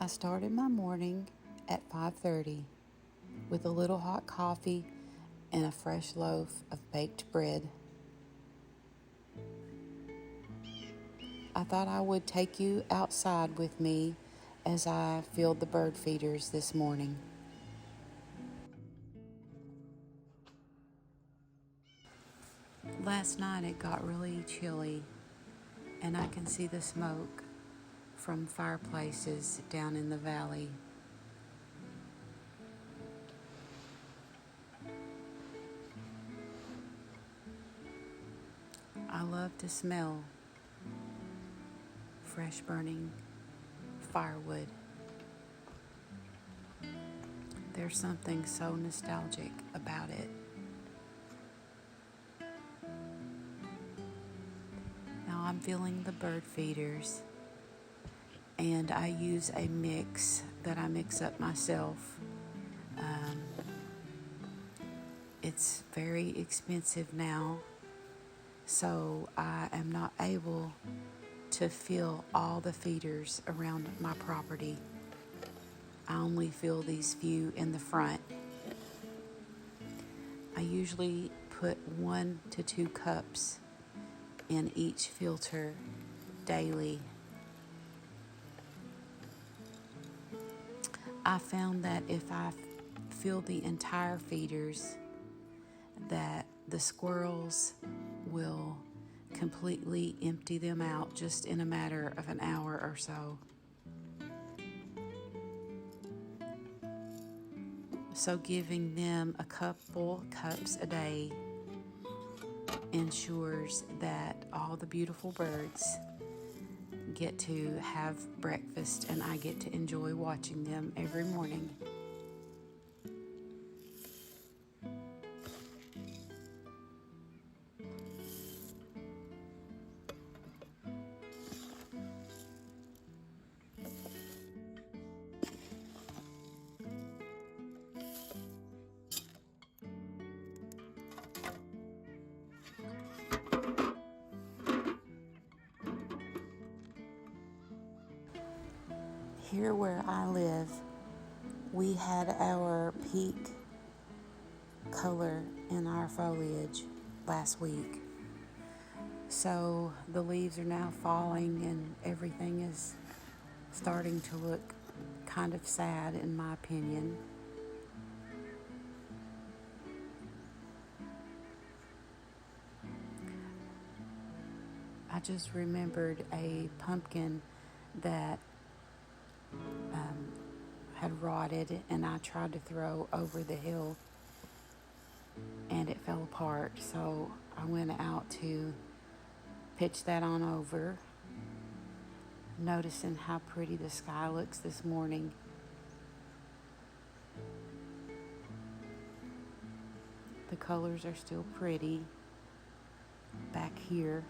I started my morning at 5:30 with a little hot coffee and a fresh loaf of baked bread. I thought I would take you outside with me as I filled the bird feeders this morning. Last night it got really chilly, and I can see the smoke from fireplaces down in the valley. I love to smell fresh burning firewood. There's something so nostalgic about it. Now I'm filling the bird feeders, and I use a mix that I mix up myself. It's very expensive now, so I am not able to fill all the feeders around my property. I only fill these few in the front. I usually put 1 to 2 cups in each filter daily. I found that if I fill the entire feeders, that the squirrels will completely empty them out just in a matter of an hour or so. So giving them a couple cups a day ensures that all the beautiful birds get to have breakfast, and I get to enjoy watching them every morning. Here where I live, we had our peak color in our foliage last week. So the leaves are now falling and everything is starting to look kind of sad, in my opinion. I just remembered a pumpkin that had rotted, and I tried to throw over the hill and it fell apart. So I went out to pitch that on over, noticing how pretty the sky looks this morning. The colors are still pretty back here.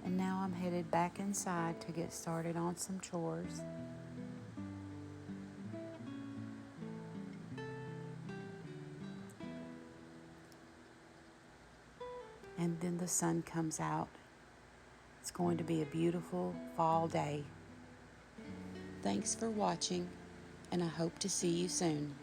And now I'm headed back inside to get started on some chores. And then the sun comes out. It's going to be a beautiful fall day. Thanks for watching, and I hope to see you soon.